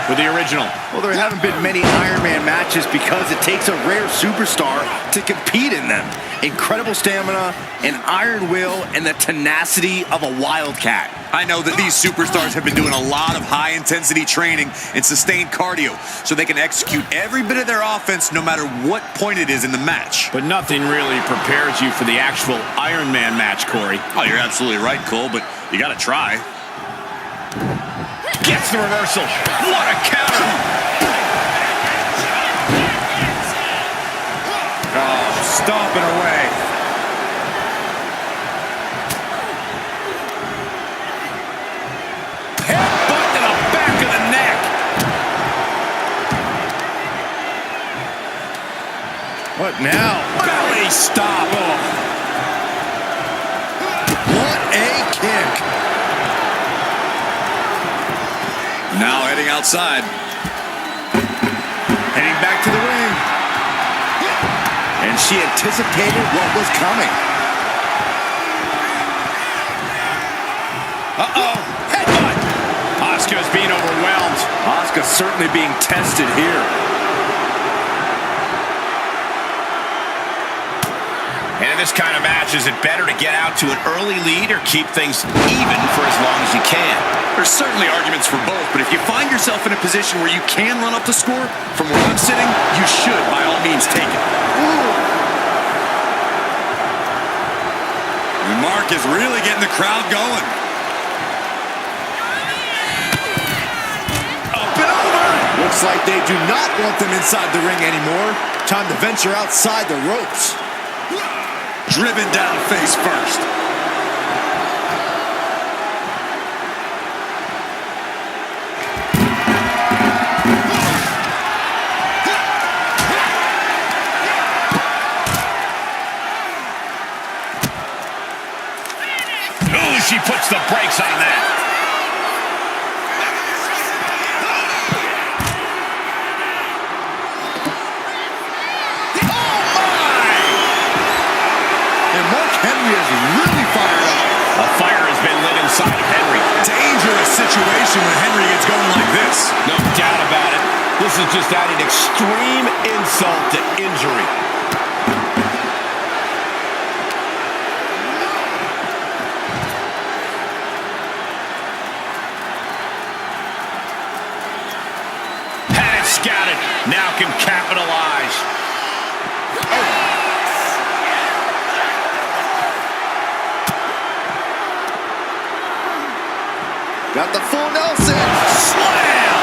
with the original. Well, there haven't been many Iron Man matches because it takes a rare superstar to compete in them. Incredible stamina, an iron will, and the tenacity of a wildcat. I know that these superstars have been doing a lot of high-intensity training and sustained cardio so they can execute every bit of their offense no matter what point it is in the match. But nothing really prepares you for the actual Iron Man match, Corey. Oh, you're absolutely right, Cole, but you got to try. Gets the reversal. What a counter! Oh, stomping away. Headbutt to the back of the neck. What now? Belly stop. Oh. What a kick. Now heading outside. Heading back to the ring. And she anticipated what was coming. Uh-oh. Headbutt. Asuka's being overwhelmed. Asuka certainly being tested here. And in this kind of match, is it better to get out to an early lead or keep things even for as long as you can? There's certainly arguments for both, but if you find yourself in a position where you can run up the score, from where I'm sitting, you should, by all means, take it. And Mark is really getting the crowd going. Up and over! Looks like they do not want them inside the ring anymore. Time to venture outside the ropes. Driven down face first. Ooh, she puts the brakes on that. A fire has been lit inside of Henry. Dangerous situation when Henry gets going like this. No doubt about it. This is just adding extreme insult to injury. Had it scouted. Now can capitalize. Got the full Nelson. Slam!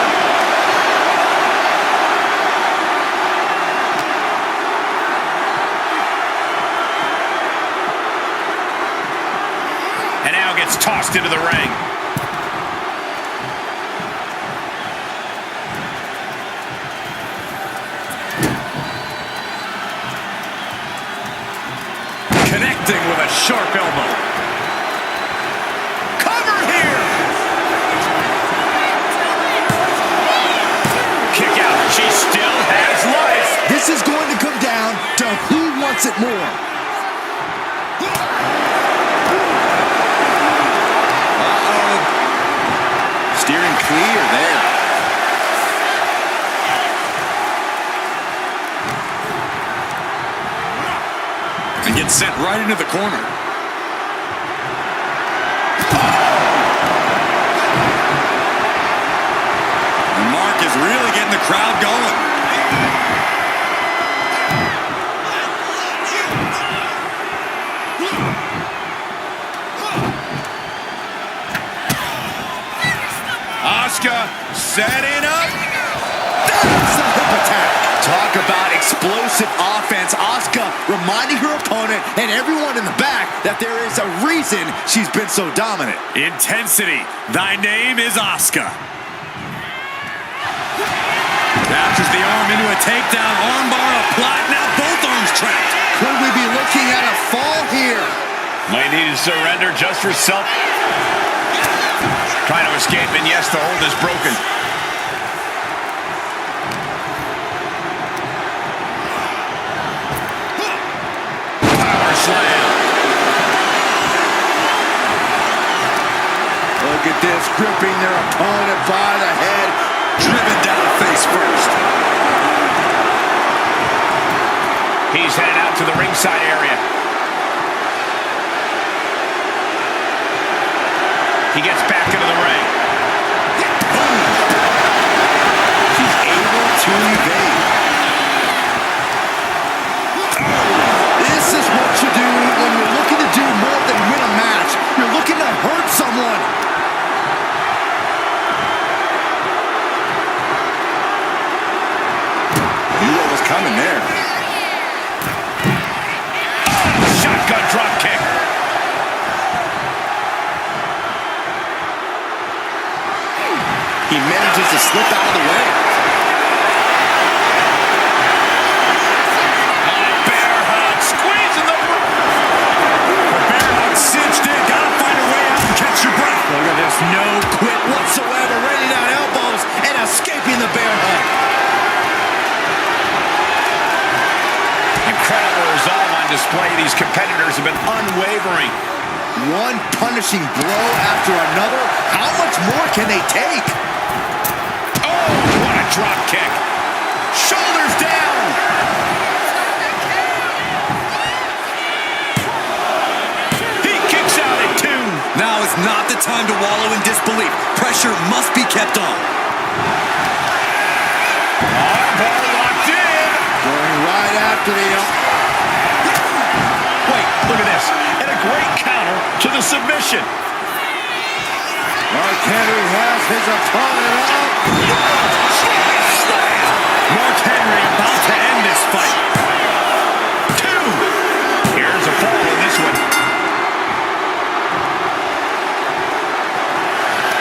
And now gets tossed into the ring. Connecting with a sharp elbow. She still has life. This is going to come down to who wants it more. Uh-oh. Steering clear there. And gets sent right into the corner. Mark is really getting the crowd going. Asuka setting up. That's the hip attack. Talk about explosive offense. Asuka reminding her opponent and everyone in the back that there is a reason she's been so dominant. Intensity. Thy name is Asuka. Captures the arm into a takedown. Armbar applied. Now both arms trapped. Could we be looking at a fall here? Might need to surrender just for self. Trying to escape, and yes, the hold is broken. Power slam. Look at this, gripping their opponent by the head. Driven He's headed out to the ringside area. He gets back into the ring. He's able to evade. This is what you do when you're looking to do more than win a match. You're looking to hurt someone. Knew what was coming there. Shotgun drop kick. He manages to slip out of the way. Bear hug, squeezing the Bear hug cinched in. Gotta find a way out and catch your breath. Look at this, no quit whatsoever. Raining down elbows and escaping the bear hug. incredible resolve on display. These competitors have been unwavering. One punishing blow after another. How much more can they take? Oh, what a drop kick. Shoulders down. He kicks out at 2. Now is not the time to wallow in disbelief. Pressure must be kept on. Armbar locked in. Going right after the... Wait, look at this. And a great counter to the submission. Mark Henry has his opponent up. Mark Henry about to end this fight. 2. Here's a fall in this one.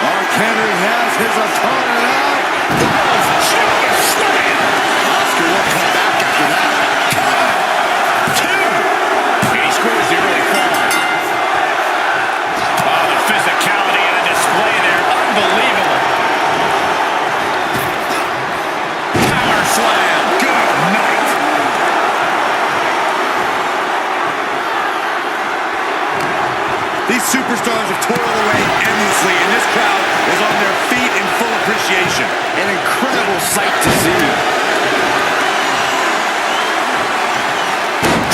Mark Henry has his opponent up. Oscar will come back after that. 2. He scores the early fall. Oh, the physicality and the display there. Unbelievable. Power slam. Good night. These superstars have toiled away endlessly, and this crowd is on their feet in full appreciation. An incredible sight to see.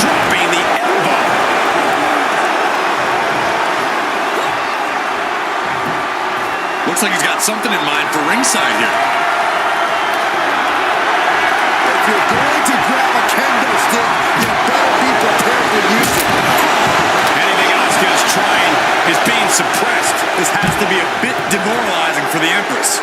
Dropping the elbow. Looks like he's got something in mind for ringside here. If you're going to grab a kendo stick, you better be prepared to use it. Anything Asuka is trying is being suppressed. This has to be a bit demoralizing for the Empress.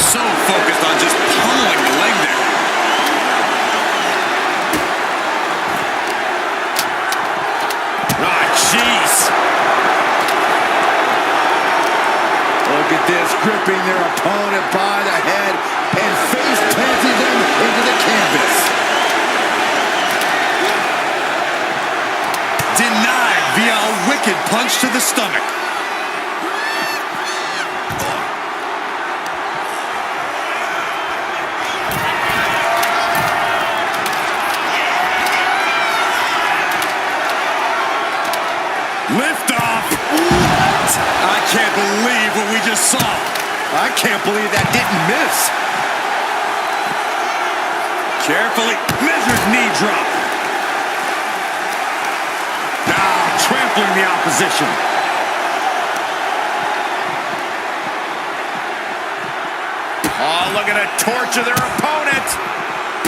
So focused on just pummeling the leg there. Ah, jeez. Look at this, gripping their opponent by the head and face planting them into the canvas. Denied via a wicked punch to the stomach. Lift off. What? I can't believe what we just saw. I can't believe that didn't miss. Carefully measured knee drop. Trampling the opposition. Oh, looking to torture their opponent.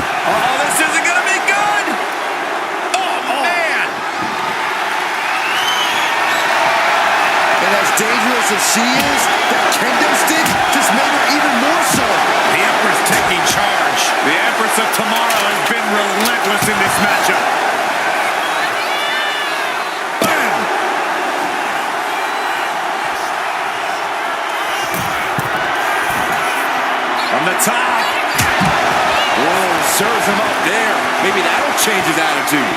Oh, this isn't going to be good. Oh, man. And as dangerous as she is, that kendo stick just made her even more so. The Empress taking charge. The Empress of Tomorrow has been relentless in this matchup. Bam! From the top. Whoa, serves him up there. Maybe that'll change his attitude.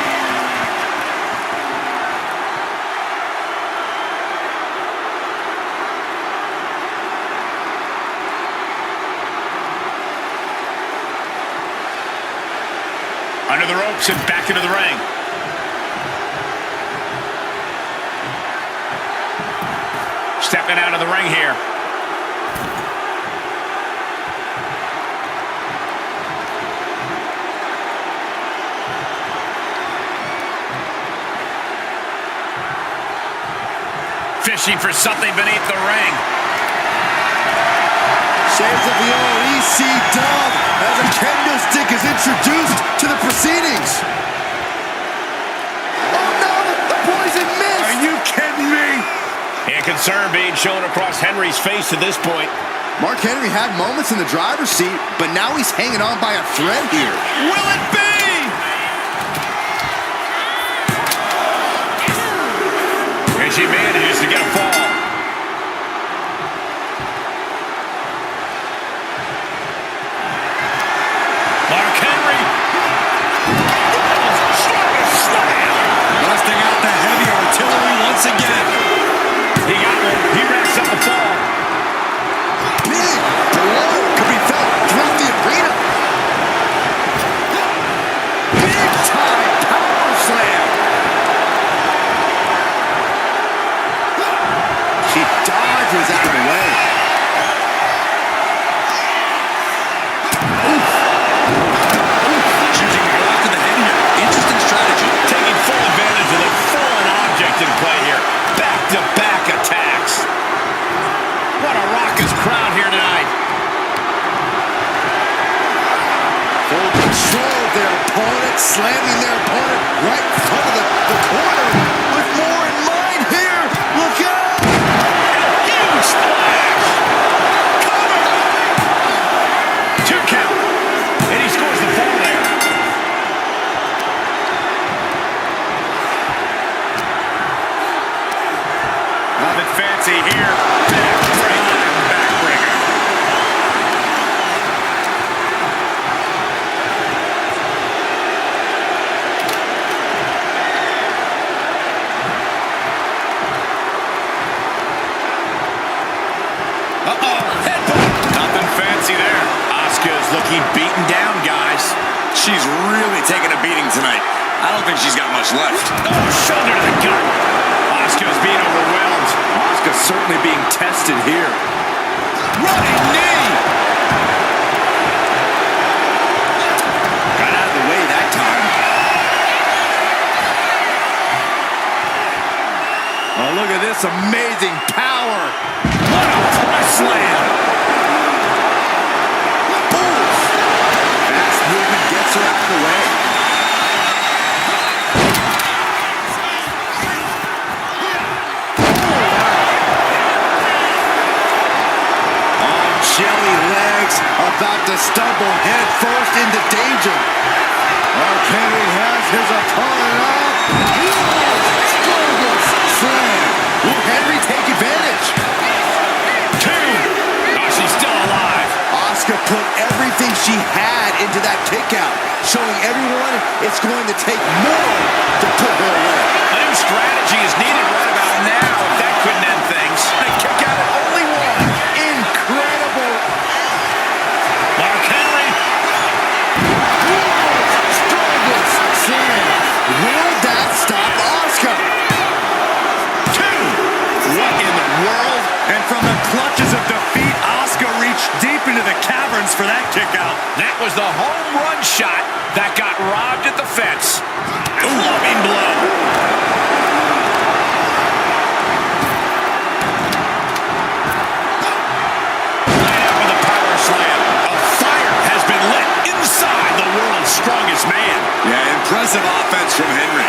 Under the ropes and back into the ring. Stepping out of the ring here. fishing for something beneath the ring. Shades of the old EC dub as a kendo stick is introduced to the proceedings. Oh no, the poison missed! Are you kidding me? And concern being shown across Henry's face at this point. Mark Henry had moments in the driver's seat, but now he's hanging on by a thread here. Will it be? And she manages to get a fall. Mark Henry. Slam. Busting out the heavy artillery once again. He got one. He racks up a fall. Big blow could be felt throughout the arena. Big time power slam. She dodges out of the way. Choosing to go after the head here. Interesting strategy. Taking full advantage of the fallen object in play here. Back-to-back attacks. What a raucous crowd here tonight. Full control of their opponent, slamming their opponent right in front of the corner with more in mind here. Look out! Huge splash. Cover. 2 count. And he scores the fall there. Nothing fancy here. Backbreaker. Uh-oh. Headbutt. Nothing fancy there. Asuka's looking beaten down, guys. She's really taking a beating tonight. I don't think she's got much left. Oh, shoulder to the gut. Asuka's being overwhelmed. Asuka's certainly being tested here. Running knee. Got out of the way that time. Oh, look at this amazing power. What a press slam. Oof. Fast movement gets her out of the way. Jelly legs about to stumble head first into danger. Mark Henry has his opponent up. Slam. Will Henry take advantage? 2. Oh, she's still alive. Asuka put everything she had into that kick out, showing everyone it's going to take more to put her away. A new strategy is needed right about now if that couldn't end things. A kick out at only 1. Incredible. Mark Henry. Strongest slam. Will that stop Asuka? 2. What in the world? And from the clutches of defeat, Asuka reached deep into the caverns for that kick out. That was the home run shot that got robbed at the fence. Clubbing blow. Laid out with a power slam. A fire has been lit inside the world's strongest man. Yeah, impressive offense from Henry.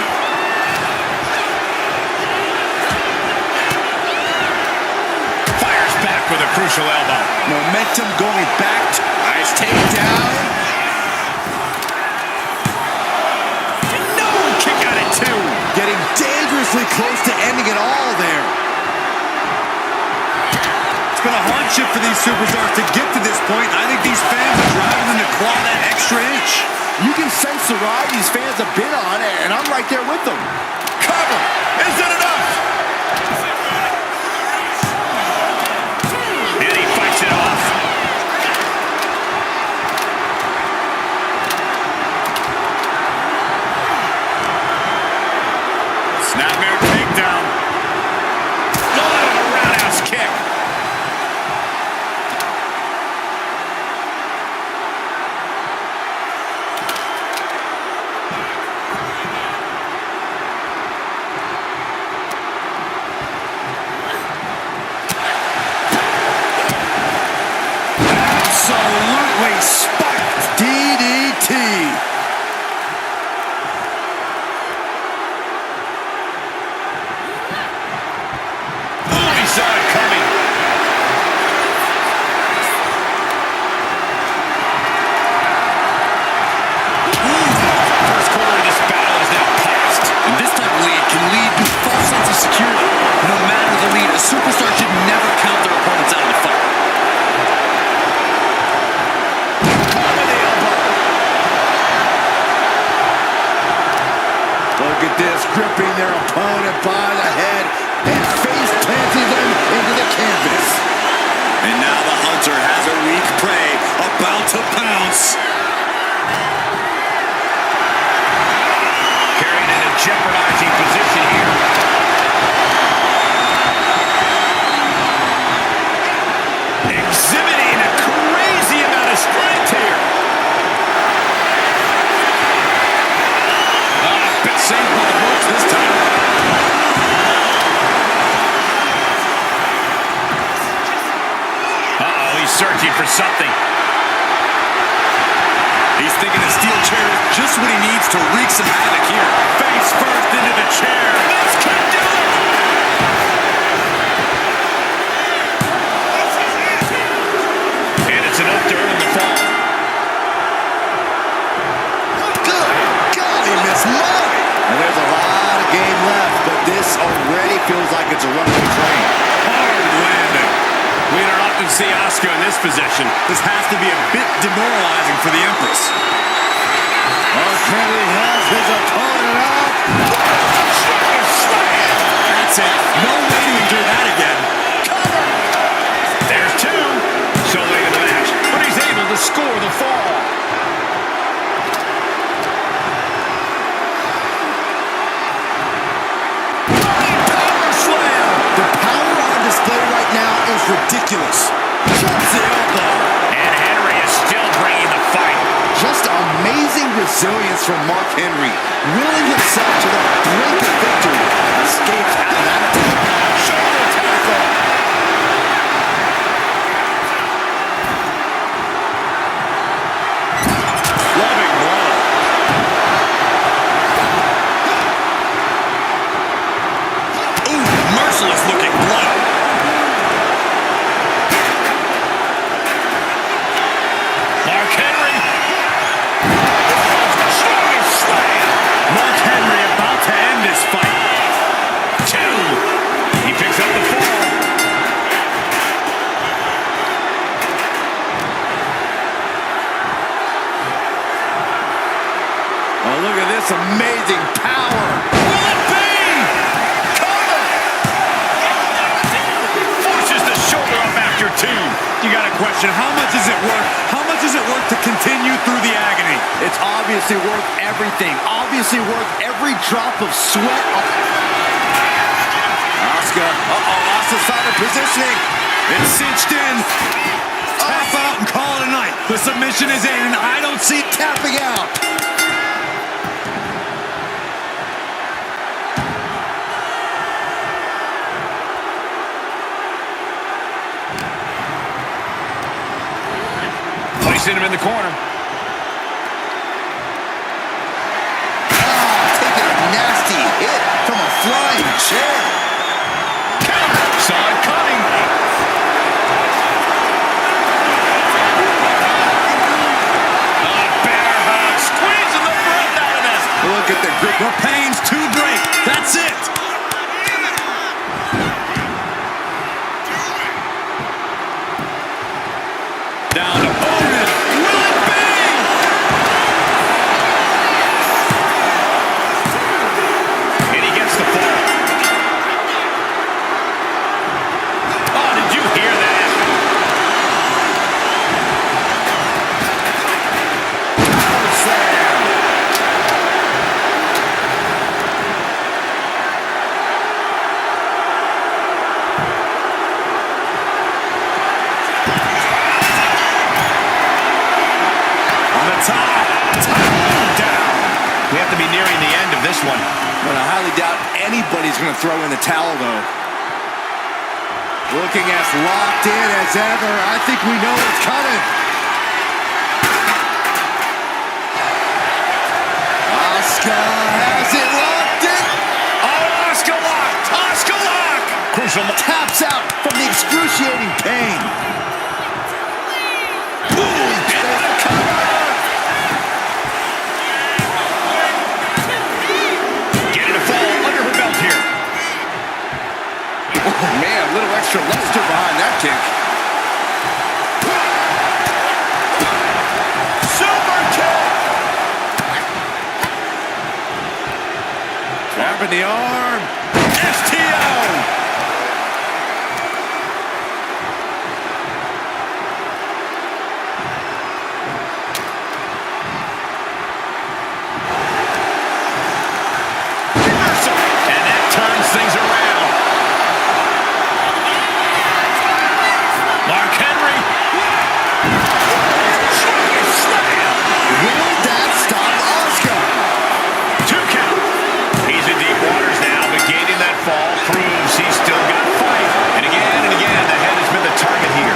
Fires back with a crucial elbow. Momentum going back. Nice takedown. No, kick out at 2. Getting dangerously close to ending it all there. It's been a hardship for these superstars to get to this point. I think these fans are driving them to claw that extra inch. You can sense the ride these fans have been on, and I'm right there with them. Cover. Is it enough? And he fights it off. Snapmare takedown. Oh, a roundhouse kick. Gently spiked DDT. Oh, he saw it coming. First quarter of this battle is now past. And this type of lead can lead to false sense of security. No matter the lead, a superstar should never count their opponents out of the fight. Look at this, gripping their opponent by the head and face planting them into the canvas. And now the hunter has a weak prey about to pounce. Carried in a jeopardizing position here. Exhibiting a crazy amount of strength here. Bit safe on the ropes this time. Uh-oh, he's searching for something. He's thinking the steel chair is just what he needs to wreak some havoc here. Face first into the chair. This could do it. And it's enough to earn the fall. Good God, he missed mine. And there's a lot of game left, but this already feels like it's a runaway train. Hard landing. We don't often see Asuka in this position. This has to be a bit demoralizing for the Empress. Henry has his opponent up. That's it. No way to endure that again. Cover. There's two. So late in the match, but he's able to score the fall. Power slam. The power on display right now is ridiculous. Jumps the elbow. And Henry is still bringing the fight. Just amazing resilience from Mark Henry, willing himself to the brink of victory. Escapes out of that attack. Shoulder tackle. Loving blow. Ooh, merciless looking blow. Mark Henry. Strong slam. Mark Henry about to end this fight. Two. He picks up the fall. Oh, look at this amazing power. Will it be? Cover. Forces the shoulder up after two. You got to question, how much is it worth? How much is it worth to continue through the agony? It's obviously worth everything. Obviously worth every drop of sweat. Asuka. Lost the side of positioning. It's cinched in. Tap out and call it a night. The submission is in, and I don't see Tapping out. Placing him in the corner. Taking a nasty hit from a flying chair. Saw it coming. Bear hug. Squeezing the breath out of this. Look at the grip. The pain's too great. That's it. Down to Bowman. Will it be? And he gets the fall. Oh, did you hear that? Power slam. Down. We have to be nearing the end of this one. But I highly doubt anybody's going to throw in the towel, though. Looking as locked in as ever. I think we know what's coming. Asuka has it locked in. Oh, Asuka locked. Asuka lock. Crucial. Taps out from the excruciating pain. Getting a fall under her belt here. Oh, man, a little extra luster behind that kick. Super kick. Grabbing the arm. STO. Things around. Mark Henry. Slam. Will that stop Asuka? 2 count. He's in deep waters now, but gaining that fall proves he's still got fight. And again, the head has been the target here.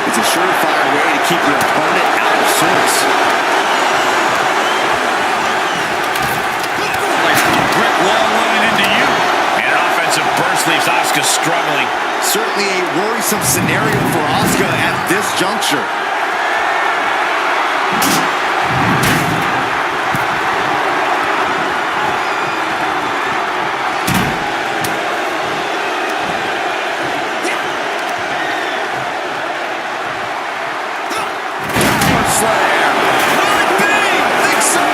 It's a surefire way to keep your opponent out of sorts. Like a brick wall running into you. Burst leaves Asuka struggling. Certainly a worrisome scenario for Asuka at this juncture. Slam. Think so.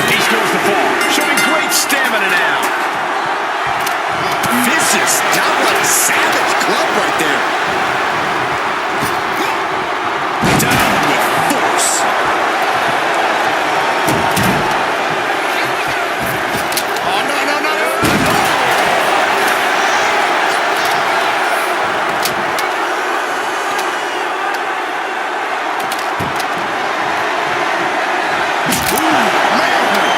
He scores the fall, showing great stamina now. Vicious, downright savage club right there. Down with force. Oh, no.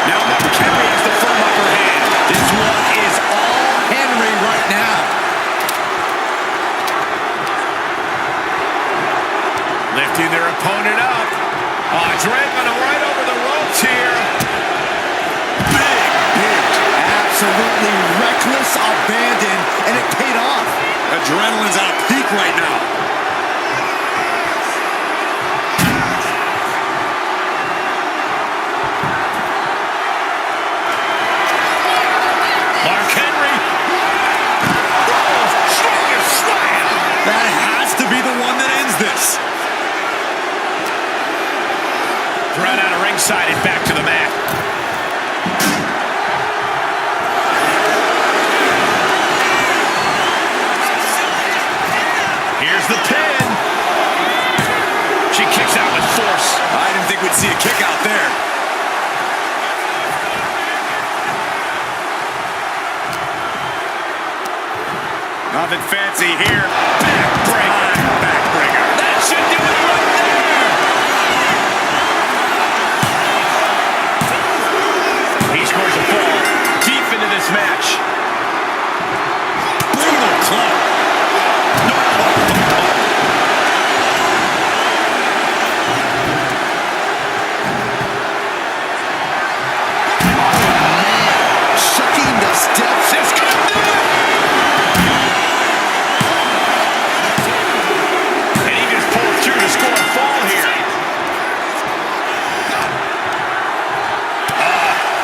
Now Mark Henry has the firm upper hand. This one is all Henry right now. Lifting their opponent up. Draping him right over the ropes here. Big, absolutely reckless abandon, and it paid off. Adrenaline's at a peak right now. Mark Henry. Strongest slam. That has to be the one that ends this. Thrown out of ringside and back to the mat. Here's the pin. She kicks out with force. I didn't think we'd see a kick out there. Nothing fancy here. Backbreaker. Backbreaker. That should do it right there. He scores a fall deep into this match. Brutal club. Shucking the steps. This could do it. And he just pulled through to score a fall here.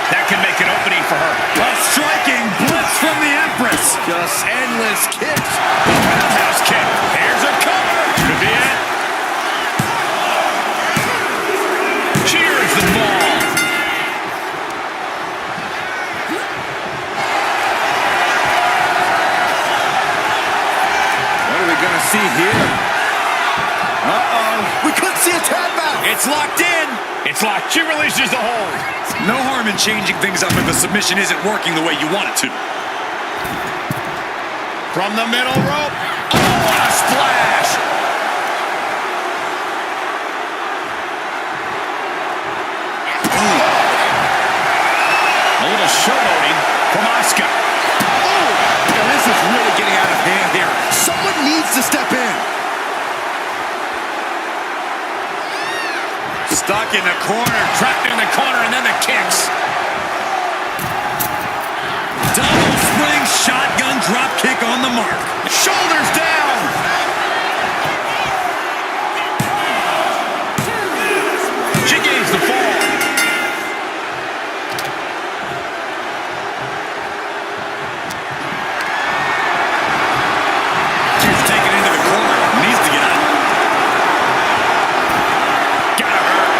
That can make an opening for her. A striking blitz from the Empress. Just endless kicks. Roundhouse kick. Here's a cover. Could be it. Cheers the ball. What are we going to see here? Uh-oh. We could see a tap out. It's locked in. It's locked. She releases the hold. No harm in changing things up if the submission isn't working the way you want it to. From the middle rope. Oh, what a splash. A little showboating from Asuka. Now, this is really getting out of hand here. Someone needs to step in. Stuck in the corner. Trapped in the corner, and then the kicks. Double spring shotgun drop kick on the mark. Shoulders down. She gains the fall. She's taken into the corner. Needs to get out. Gotta hurt.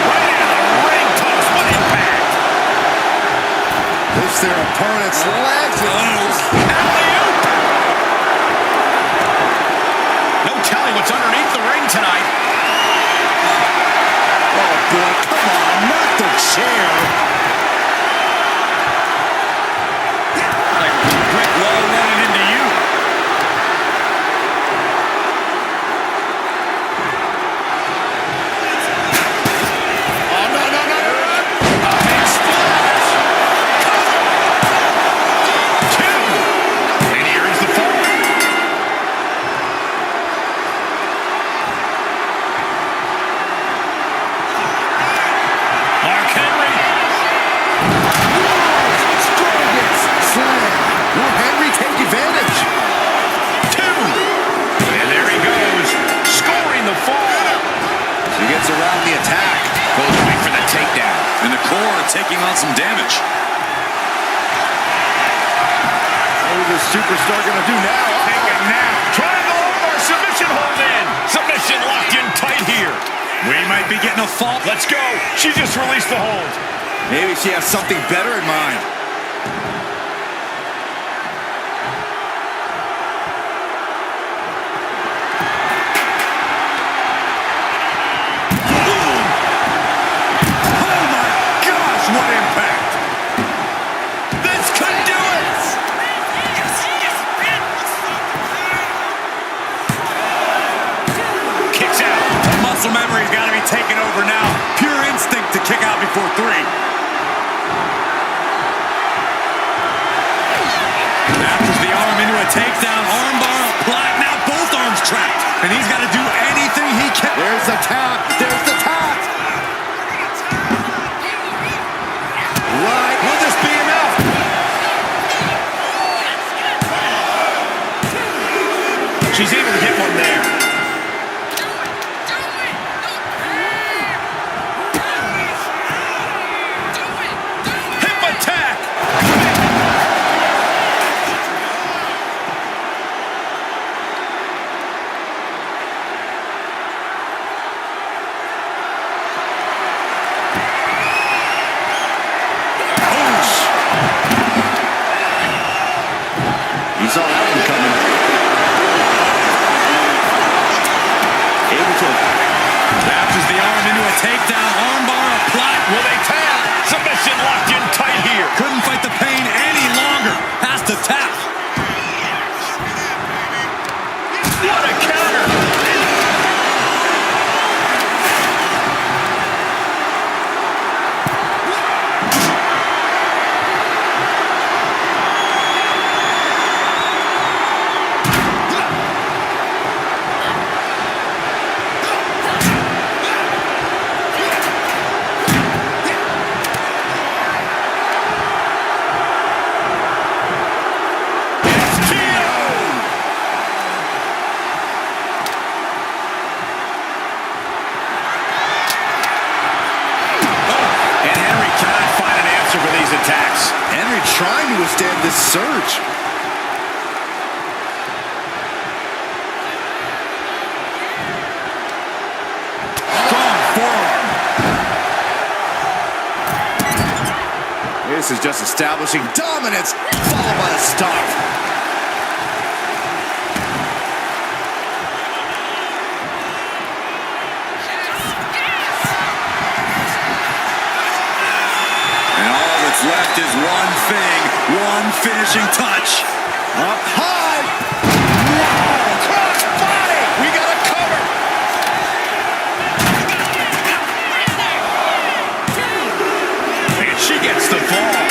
Right into the ring post. What impact. Lifts their opponent's legs. Alley-oop. No telling what's underneath the ring tonight. Oh, boy, come on, not the chair. Like a brick wall running into you. Oh, no, no, no, no, no. A big splash. Two. And here's the fall. Mark Henry. Slam. Will Henry take advantage? Two. And there he goes. Scoring the fall. He gets around the attack. Goes wait for the takedown. And the core taking on some damage. What is this superstar going to do now? Take it now. Triangle armbar submission hold in. Submission locked in tight here. We might be getting a fall. Let's go. She just released the hold. Maybe she has something better in mind. Oh my gosh, what impact! This could do it. Kicks out. The muscle memory's got to be taken over now. Pure instinct to kick out before three. After the arm into a takedown, armbar applied. Now both arms trapped. And he's got to do anything he can. There's the tap. There's the tap. Right. Will this be enough? She's able to get one there. Hip attack. You saw that one coming. Able to. Wraps the arm into a takedown, armbar applied. Will they tap? Submission locked in tight here. Couldn't fight the pain any longer. Has to tap. What a counter. Attacks. Henry trying to withstand this surge. Strong forearm. This is just establishing dominance, followed by a stop. Left is one thing, one finishing touch. Up high. Whoa, cross body. We got a cover. And she gets the fall.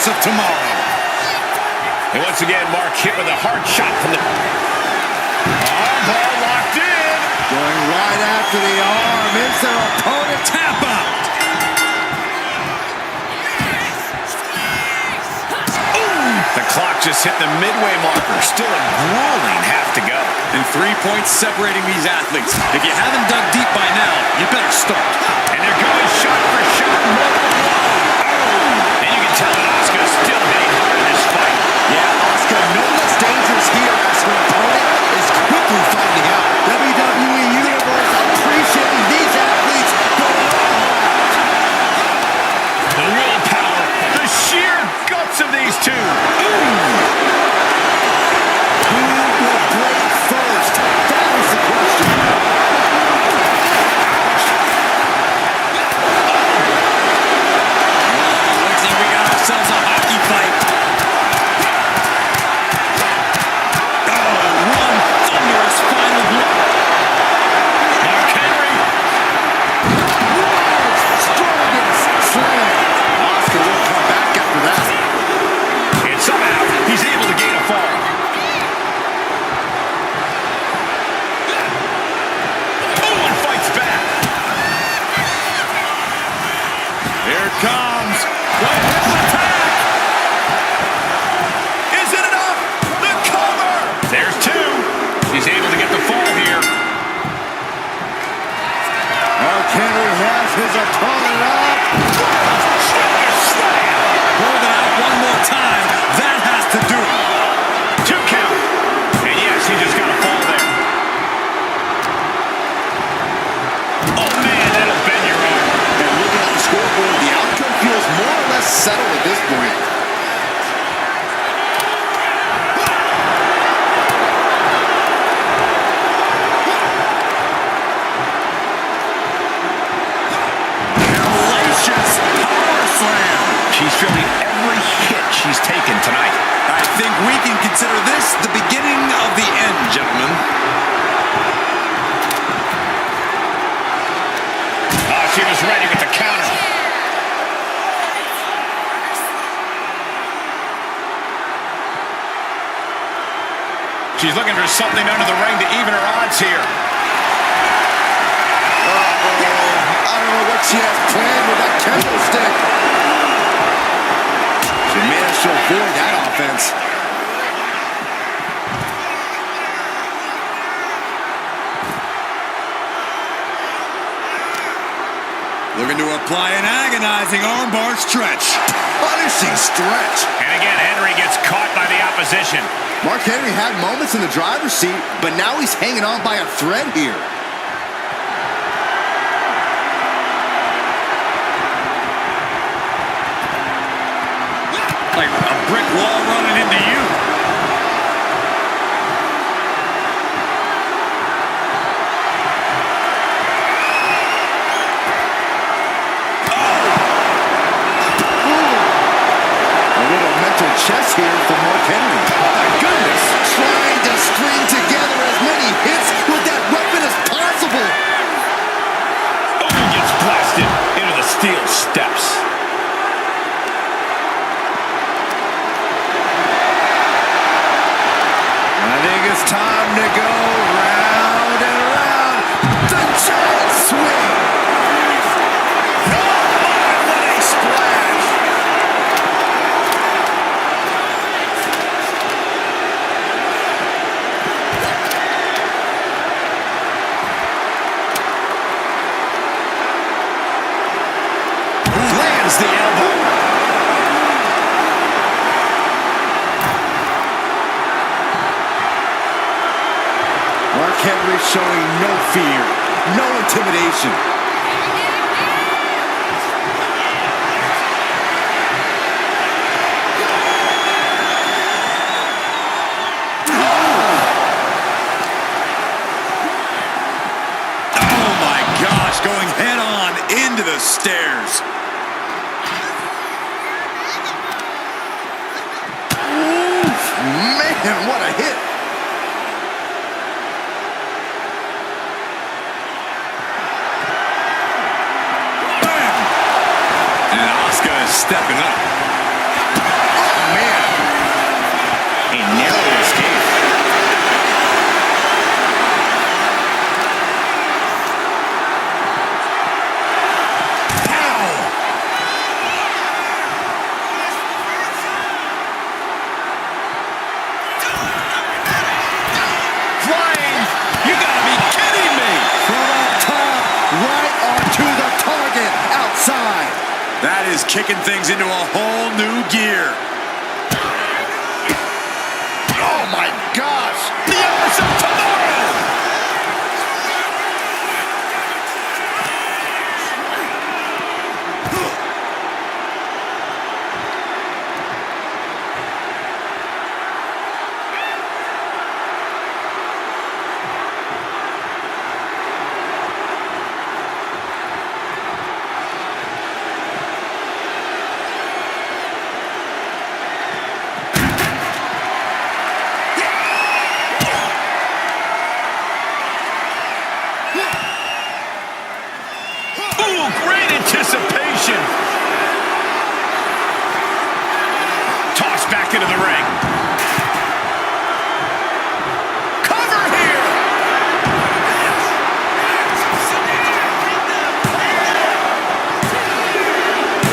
force of tomorrow. And once again, Mark hit with a hard shot from the... Ball locked in. Going right after the arm. Is their opponent? Tap out. The clock just hit the midway marker. Still a grueling half to go. And 3 points separating these athletes. If you haven't dug deep by now, you better start. And they're going shot for shot. And you can tell that Asuka's still hitting hard in this fight. Yeah, Asuka no less dangerous here as her opponent is quickly finding out. WWE Universe appreciating these athletes going on. The willpower, the sheer guts of these two. Who will break first? That was the question. Looks like we got ourselves a hockey fight. One thunderous final blow. Mark Henry. Strongest slam. Asuka will come back after that. And somehow, he's able to gain a fall. Oh, and fights back. Here it comes. The hip attack. Is it enough? The cover. There's two. He's able to get the fall here. Mark Henry has his opponent up. Slam. Hold it out one more time. That has to do it. 2 count. And yes, he just got a fall there. Oh, man, that'll bend your arm. And looking at the scoreboard, the outcome feels more or less settled at this point. Hellacious power slam. She's feeling every hit she's taken tonight. I think we can consider this the beginning of the end, gentlemen. Oh, she was ready with the counter. She's looking for something under the ring to even her odds here. I don't know what she has planned with that kendo stick. She managed to avoid that offense. Looking to apply an agonizing armbar stretch. Punishing stretch. And again, Henry gets caught by the opposition. Mark Henry had moments in the driver's seat, but now he's hanging on by a thread here. Like a brick wall running into you. A little mental chess here for Mark Henry. Oh my goodness! Trying to string together as many hits with that weapon as possible. Oh, he gets blasted into the steel steps. I think it's time to go round and around. The giant swing. Oh, my, what a splash. Lands the elbow. Mark Henry showing no fear, no intimidation. Oh my gosh, going head on into the stairs. Oof, man, what a hit. And Asuka is stepping up. That is kicking things into a whole new gear. Oh my gosh! The Empress of Tomorrow! Great anticipation. Tossed back into the ring. Cover here.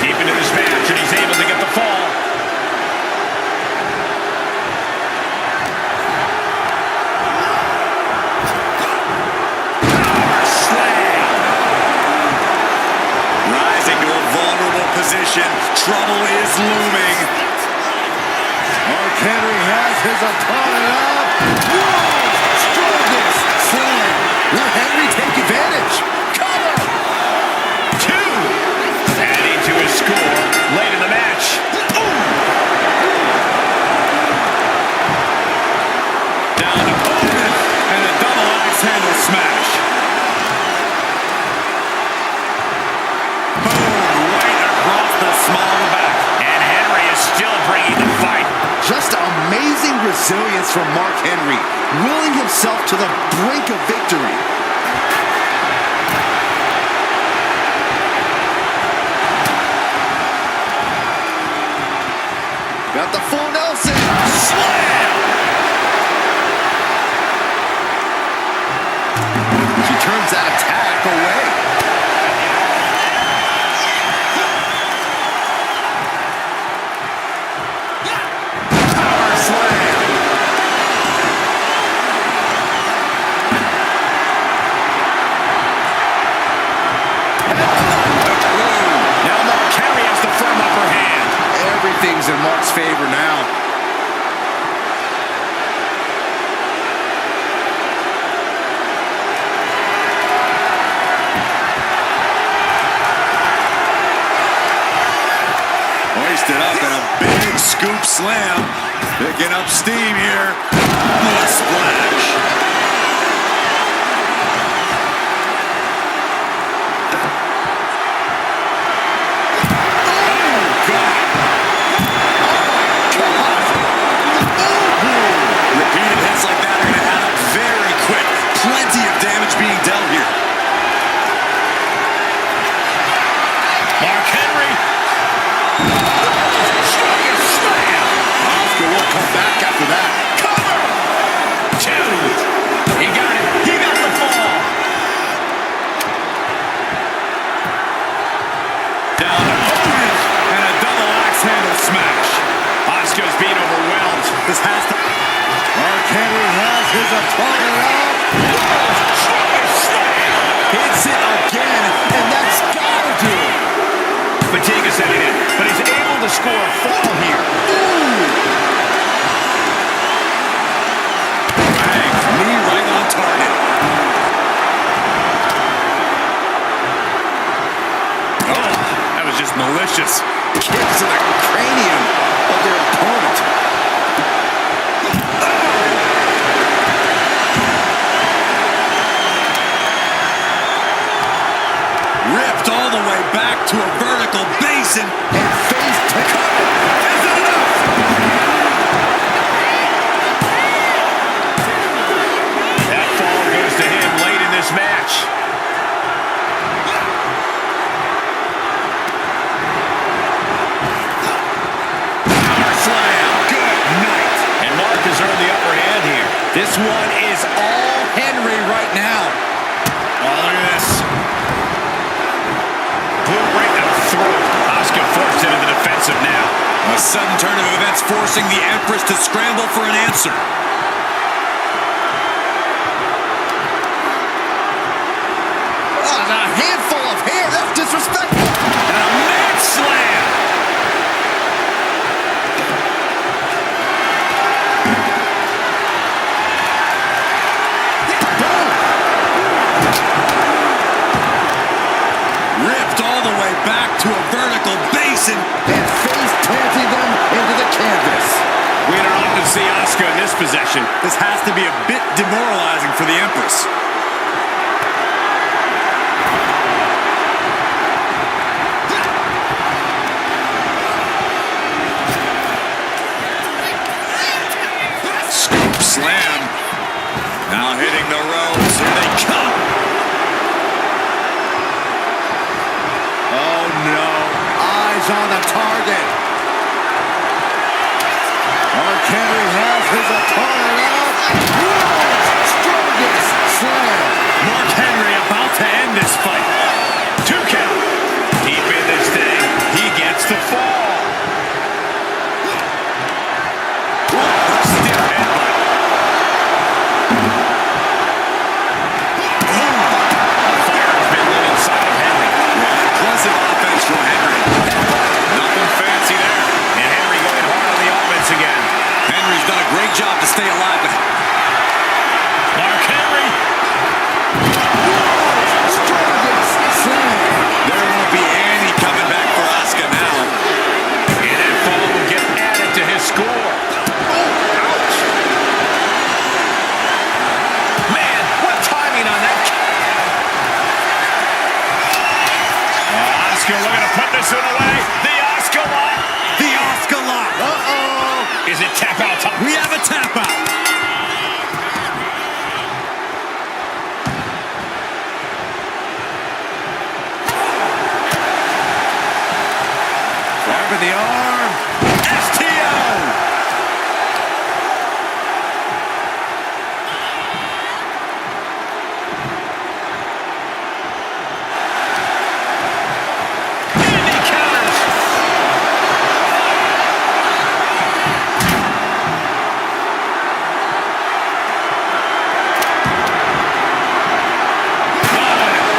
Deep into this match, and he's able to get the fall. Power slam. Rising to a vulnerable position. Trouble is looming. Mark Henry has his opponent up. Whoa! Strongest slam. Will Henry take advantage? Cover! 2. Adding to his score late in the match. Down to Owen, and a double axe handle smash. Boom, right across the small of the back. And Henry is still bringing the fight. Just amazing resilience from Mark Henry, willing himself to the brink of victory. Got the full Nelson. Slam! She turns that attack away. Power slam! Now Mark Henry has the firm upper hand. Everything's in Mark's favor now. Hoisted up in a big scoop slam. Picking up steam here. What a splash. Repeated hits like that are going to add up very quick. Plenty of damage being dealt here. Mark Henry. Strongest slam. Oscar will come back after that. Cover. 2. He got it. He got the fall. Down to Owen, and a double axe handle smash. Oscar's being overwhelmed. This has to... Mark Henry has his opponent up. Strongest slam. Hits it again, and that's gotta do it. Fatigue is setting in, but he's able to score a fall here. Bang. Knee right on target. Oh, that was just malicious. Kicks to the cranium of their opponent. Ripped all the way back to a vertical basin. And face to cover. Is it enough? That fall goes to him late in this match. Power slam. Good night. And Mark has earned the upper hand here. This one is all Henry right now. Oh, look at this. Boot right to the throat. Oscar forced into the defensive now. A sudden turn of events forcing the Empress to scramble for an answer. Oh, a handful of hair. That's disrespectful. And a mad slam. back to a vertical basin. And face planting them into the canvas. We don't often see Asuka in this position. This has to be a bit demoralizing for the Empress. Scoop slam. Now hitting the ropes. Here they come. Oh no, eyes on the target. Mark Henry has his opponent up. World's strongest slam. Mark Henry about to end this fight. 2 count. Deep in this thing. He gets the fall. Stiff headbutt. Fire has been lit inside of Henry. Impressive offense from Henry. Nothing fancy there. And Henry going hard on the offense again. Henry's done a great job to stay alive, but Mark Henry. Strongest slam. there won't be any coming back for Asuka now. And that fall will get added to his score. Man, what timing on that. Asuka looking to put this one away. The Asuka lock. The Asuka lock. Is it tap out time? We have a tap out. Grab in the arm. STO. And he counters.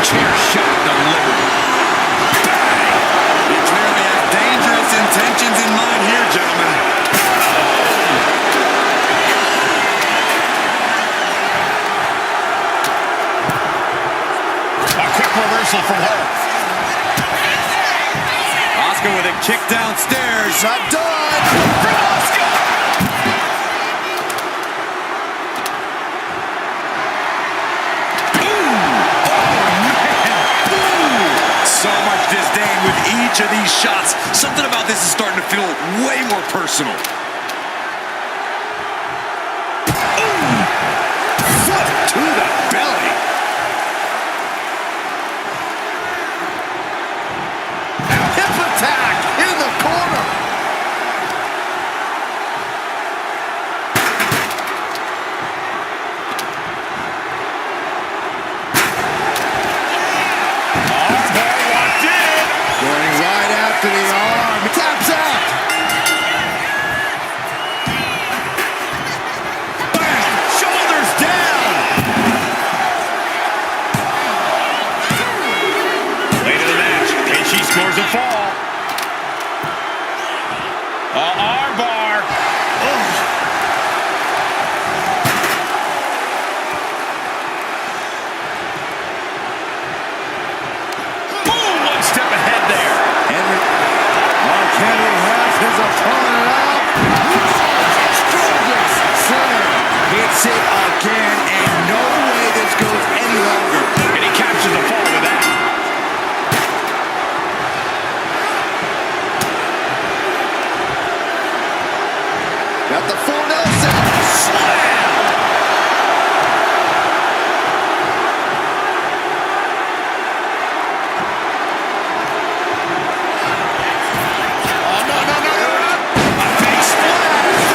Chair shot delivered. He clearly has dangerous intentions in mind here, gentlemen. A quick reversal from her. Asuka with a kick downstairs. Not done. From Asuka. So much disdain with each of these shots. Something about this is starting to feel way more personal. Foot to the belly. Hip attack in the corner. Armbar locked in. Going right after the arm. Taps out. Bam. Shoulders down. Late in the match, and she scores a fall. Armbar. Boom! One step ahead there. Henry. Mark Henry has his opponent up. World's strongest slam. Hits it again, and no way this goes any longer. And he captures the fall with that. Got the full Nelson. Slam. Oh, no. A big splash.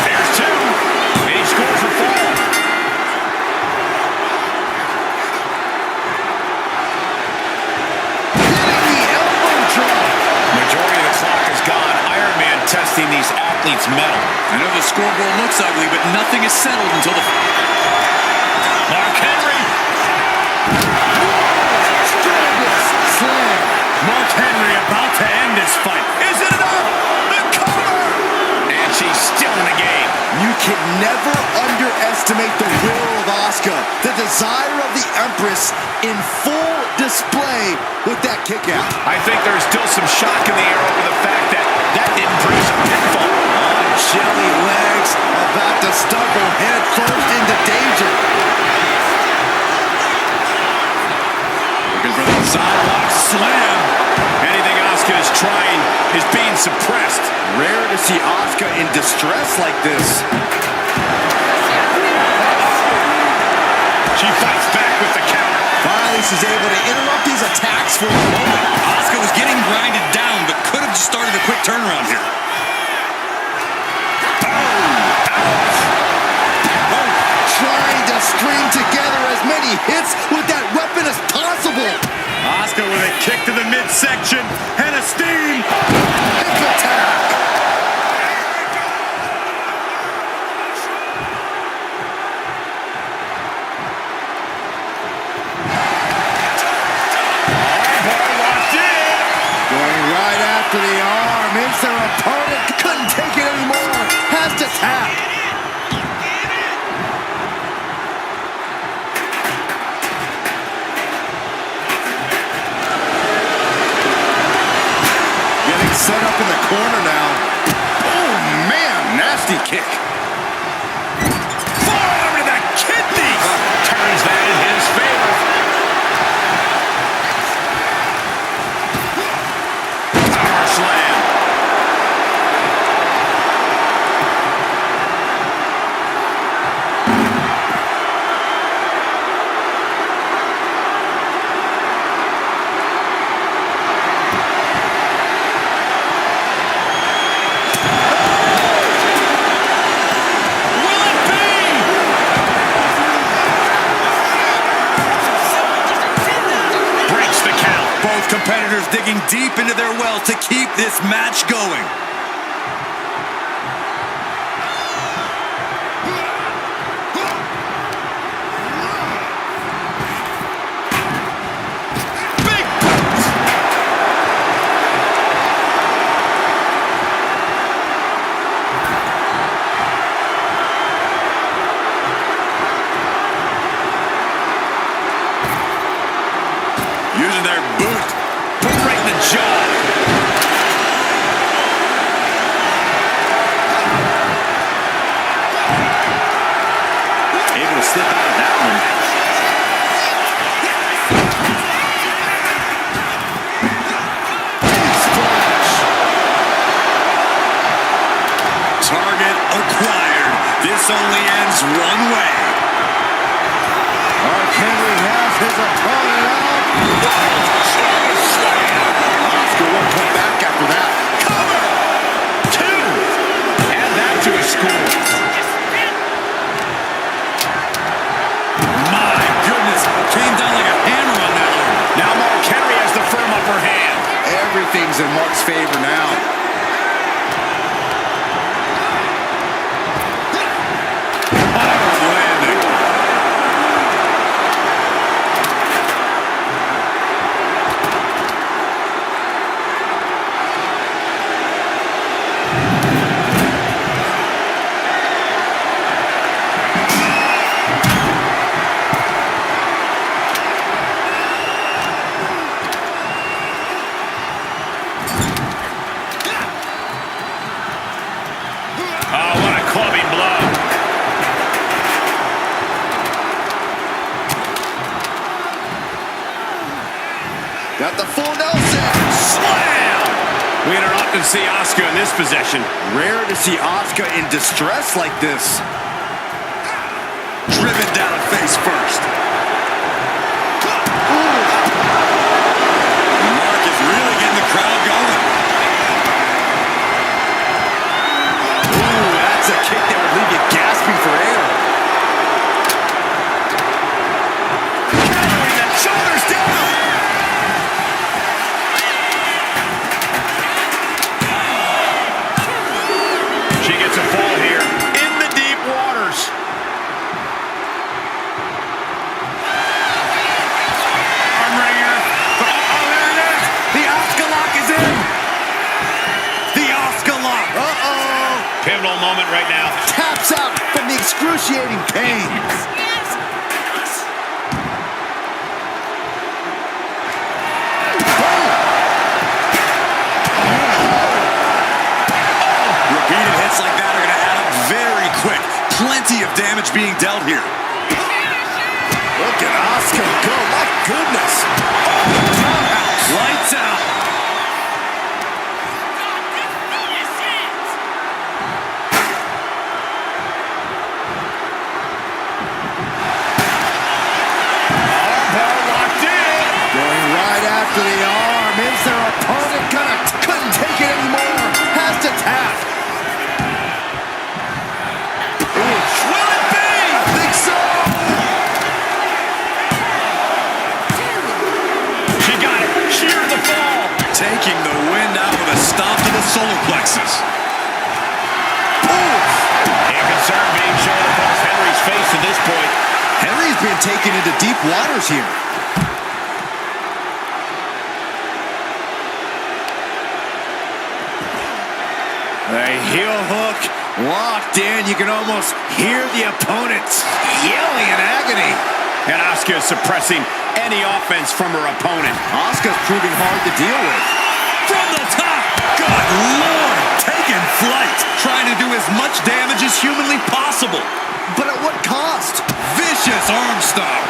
There's 2. And he scores a fall. Hitting the elbow drop. Majority of the clock is gone. Iron Man testing these athletes' mettle. I know the scoreboard looks ugly, but nothing is settled until the... Mark Henry. Strongest slam. Mark Henry about to end this fight. Is it enough? The cover. And she's still in the game. You can never underestimate the will of Asuka, the desire of the Empress in full display with that kick out. I think there's still some shock in the air over the fact that that didn't produce a pinfall. On jelly legs, about to stumble head first into danger. Looking for the sidewalk slam. Anything Asuka is trying is being suppressed. Rare to see Asuka in distress like this. She fights back with the counter. Finally, she's able to interrupt these attacks for a moment. Asuka was getting grinded down, but could have just started a quick turnaround here. Trying to string together as many hits with that weapon as possible. Asuka with a kick to the midsection and a steam. Hip attack. Going right after the arm. It's their opponent. Couldn't take it anymore. Has to tap. Getting set up in the corner now. Oh, man. Nasty kick. Forearm to the kidneys. Turns that in his favor. Power slam. Will it be? Breaks the count. Both competitors digging deep into their well to keep this match going. Big boot. Using their boot. Put right in the jaw. Able to slip out of that one. Target acquired. This only ends one way. Henry has his opponent out. Asuka won't come back after that. Cover. Two. Add that to his score. My goodness. Came down like a hammer on that one. Now Mark Henry has the firm upper hand. Everything's in Mark's favor now. Hard landing. Oh, what a clubbing blow. Got the full Nelson. Slam! We don't often see Asuka in this position. Rare to see Asuka in distress like this. Driven down face first. Mark is really getting the crowd going. Ooh, that's a kick that would leave you gasping for air. Countering the shoulders down. She gets a fall here in the deep waters. moment right now. Taps out from the excruciating pain. Repeated hits like that are going to add up very quick. Plenty of damage being dealt here. Look at Asuka go. My goodness. Lights out. Going right after the arm. Is their opponent couldn't take it anymore? Has to tap. Will it be? I think so. She got it. Sheer the fall. Taking the wind out with a stomp to the solar plexus. And concern being shown across Henry's face at this point. Henry's been taken into deep waters here. A heel hook locked in. You can almost hear the opponents yelling in agony. And Asuka is suppressing any offense from her opponent. Asuka's proving hard to deal with. From the top. Good Lord. Taking flight. Trying to do as much damage as humanly possible. But at what cost? Vicious arm stomp.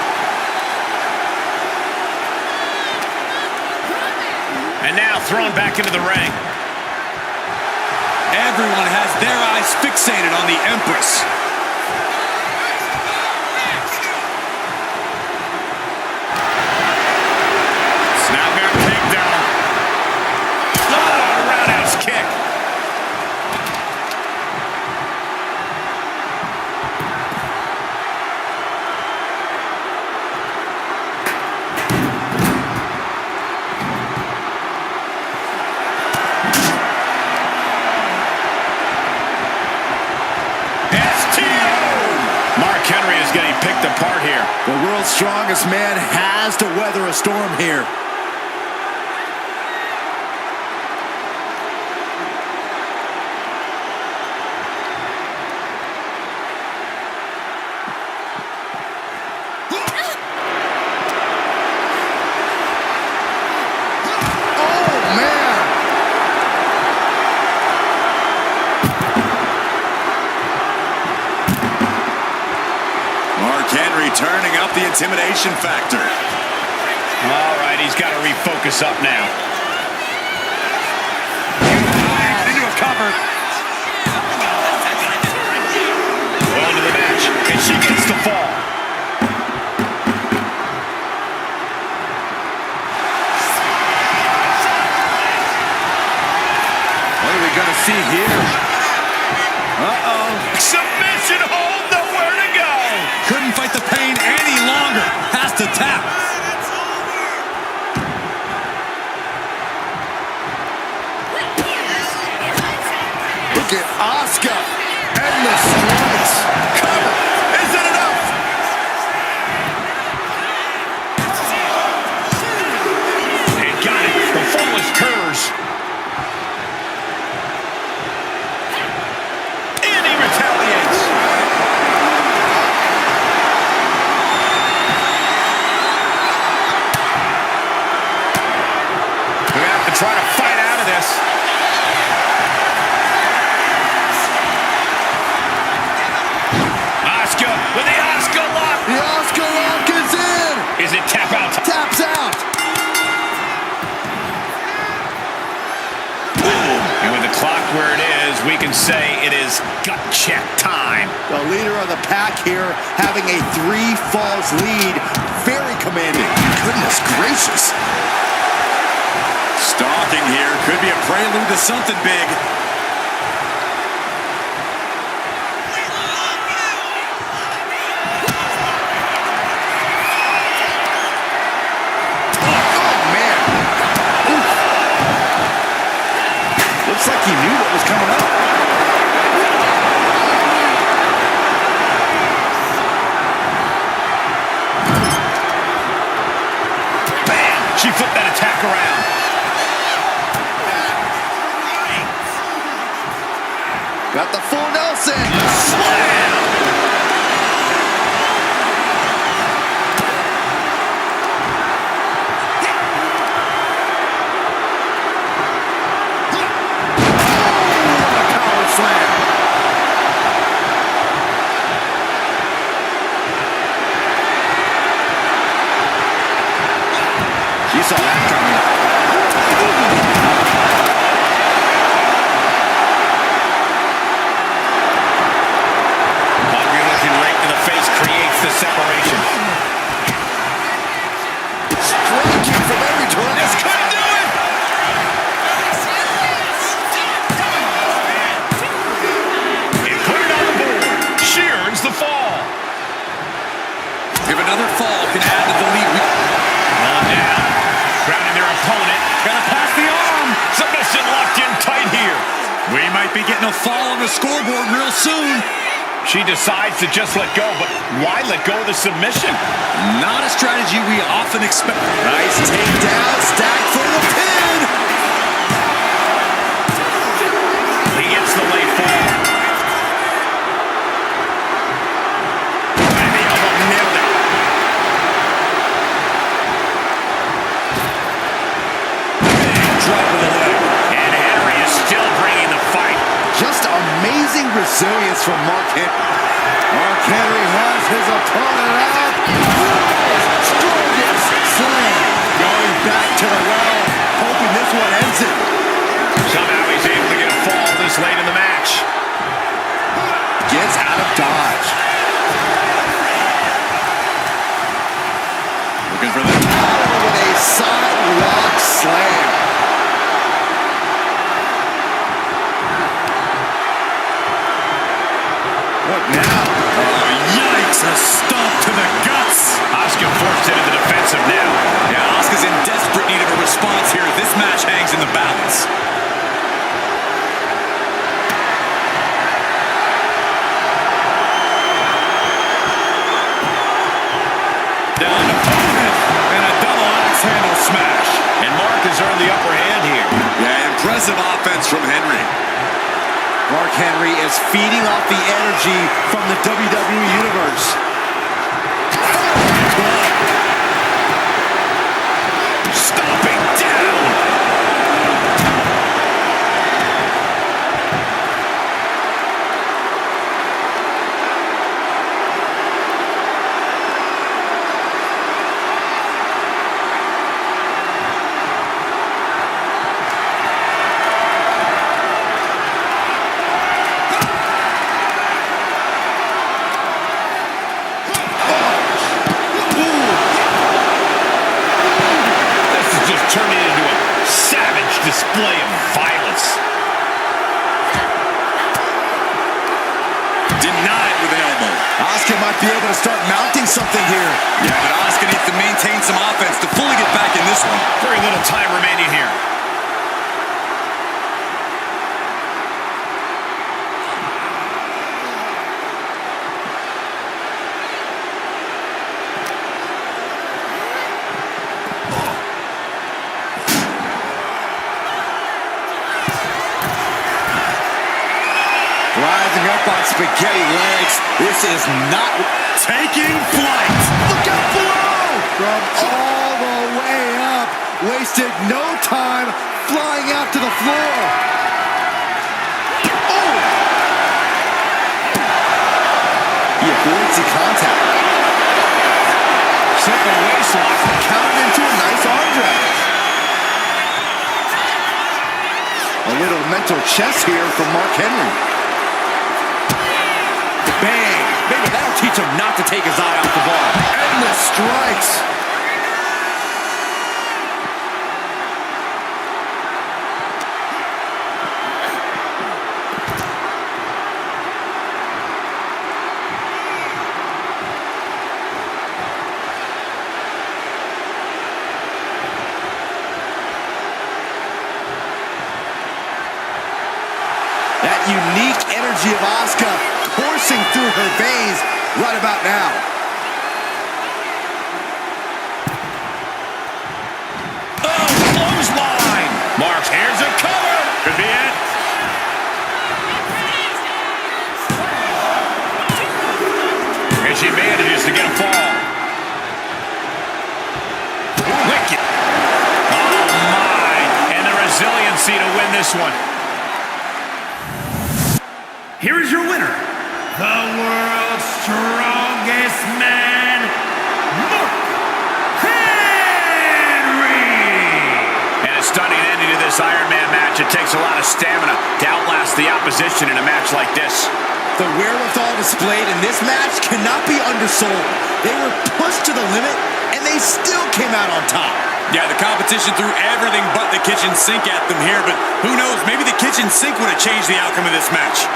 And now thrown back into the ring. Everyone has their eyes fixated on the Empress. Snapmare takedown. Oh, roundhouse kick. Henry is getting picked apart here. The world's strongest man has to weather a storm here. Henry turning up the intimidation factor. All right, he's got to refocus up now. Into a cover. Well into the match, and she gets the fall. What are we going to see here? Uh-oh. Submission hold, nowhere to go. Couldn't fight the pain any longer. Has to tap. Look at Asuka. Endless strikes. Cover. Is it enough? And got it. The fullest curves. And he retaliates. We have to try to fight out of this. Asuka with the Asuka lock. The Asuka lock is in. Is it tap out? Taps out. And with the clock where it is, we can say it is gut check time. The leader of the pack here having a 3 falls lead. Very commanding. Goodness gracious. Stalking here could be a prelude to something big. Looks like he knew what was coming up. Bam! She flipped that attack around. Got the full Nelson. Slam! You saw that coming. Hungry looking right in the face creates the separation. Striking from every direction. This could do it! He put it on the board. She earns the fall. If another fall can add to the lead. Not now. Grounding their opponent. Gonna pass the arm. Submission locked in tight here. We might be getting a fall on the scoreboard real soon. She decides to just let go, but why let go of the submission? Not a strategy we often expect. Nice takedown, stack for the pin. He gets the lay fall. And the elbow nailed it. Big drop of the leg. And Henry is still bringing the fight. Just amazing resilience from Mark Henry. Mark Henry has his opponent out. Strongest slam. Going back to the well, hoping this one ends it. Somehow he's able to get a fall this late in the match. Gets out of dodge. Looking for the With a sidewalk slam. What now? Oh, yikes! A stomp to the guts. Asuka forced into the defensive now. Yeah, Asuka's in desperate need of a response here. This match hangs in the balance. Down to opponent. And a double axe handle smash. And Mark has earned the upper hand here. Yeah, impressive offense from Henry. Mark Henry is feeding off the energy from the WWE Universe. Stomping down. Turning into a savage display of violence. Denied with an elbow. Asuka might be able to start mounting something here. Yeah, but Asuka needs to maintain some offense to fully get back in this one. Very little time remaining here. Rising up on spaghetti legs. This is not Taking flight. Look out below! From all the way up. Wasted no time flying out to the floor. Oh! He avoids the contact. Simple waist lock. Counted into a nice arm drag. A little mental chess here from Mark Henry. Bang! Maybe that'll teach him not to take his eye off the ball. Endless strikes. That unique energy of Asuka coursing through her veins right about now. Oh, clothesline. Marks, here's a cover. Could be it. She manages to get a fall. Wicked. Oh, my. And the resiliency to win this one. Here is your winner, the world's strongest man, Mark Henry. And a stunning ending to this Iron Man match. It takes a lot of stamina to outlast the opposition in a match like this. The wherewithal displayed in this match cannot be undersold. They were pushed to the limit, and they still came out on top. Yeah, the competition threw everything but the kitchen sink at them here, but who knows, maybe the kitchen sink would have changed the outcome of this match.